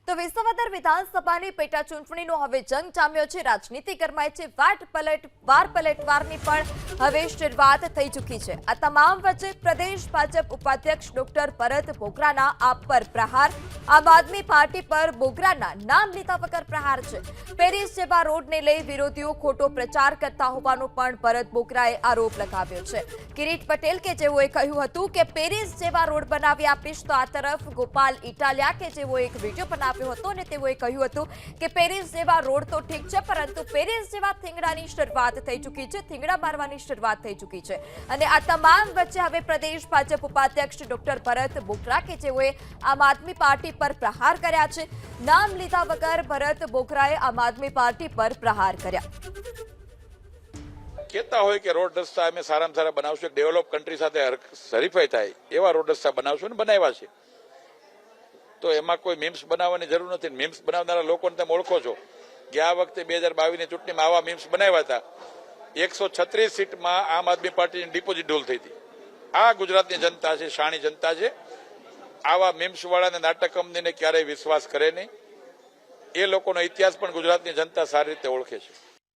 તો વિસાવદર વિધાનસભાની પેટા ચૂંટણીનો હવે જંગ જામ્યો છે। રાજનીતિ ગરમાય છે। વાર પલટવારની પણ હવે શરૂઆત થઈ ચૂકી છે। આ તમામ વચ્ચે પ્રદેશ ભાજપ ઉપાધ્યક્ષ ડોક્ટર ભરત બોગરાના આપ પર પ્રહાર। આમ આદમી પાર્ટી પર બોગરાના નામ લીધા વગર પ્રહાર છે। પેરિસ જેવા રોડને લઈ વિરોધીઓ ખોટો પ્રચાર કરતા હોવાનો પણ ભરત બોગરાએ આરોપ લગાવ્યો છે। કિરીટ પટેલ કે જેઓએ કહ્યું હતું કે પેરિસ જેવા રોડ બનાવી આપીશ, તો આ તરફ ગોપાલ ઇટાલિયા કે જેઓ એક વિડીયો બનાવ્યો હતો અને તેઓએ કહ્યું હતું કે પેરિસ જેવા રોડ તો ઠીક છે, પરંતુ પેરિસ જેવા થીંગડાની શરૂઆત થઈ ચૂકી છે, થીંગડા મારવાની શરૂઆત થઈ ચૂકી છે। અને આ તમામ વચ્ચે હવે પ્રદેશ ભાજપ ઉપાધ્યક્ષ ડોક્ટર ભરત બોગરા કે જેઓએ આમ આદમી પાર્ટી પર પ્રહાર કર્યા છે। નામ લીધા વગર ભરત બોગરાએ આમ આદમી પાર્ટી પર પ્રહાર કર્યા। કહેતા હોય કે રોડ રસ્તા અમે સારામાં સારા બનાવશું, ડેવલપ કન્ટ્રી સાથે હરીફાઈ થાય એવા રોડ રસ્તા બનાવશું ને બનાવ્યા છે, તો એમાં કોઈ મીમ્સ બનાવવાની જરૂર નથી। મીમ્સ બનાવનારા લોકોને તમે ઓળખો છો। ગયા વખતે 2022ની ચૂંટણીમાં આવા મીમ્સ બનાવ્યા હતા। 136 સીટમાં આમ આદમી પાર્ટીની ડિપોઝિટ ઢોલ થઈ હતી। આ ગુજરાતની જનતા છે, શાણી જનતા છે। આવા મીમ્સ વાળાને નાટક કંપનીને ક્યારેય વિશ્વાસ કરે નહીં। એ લોકોનો ઇતિહાસ પણ ગુજરાતની જનતા સારી રીતે ઓળખે છે।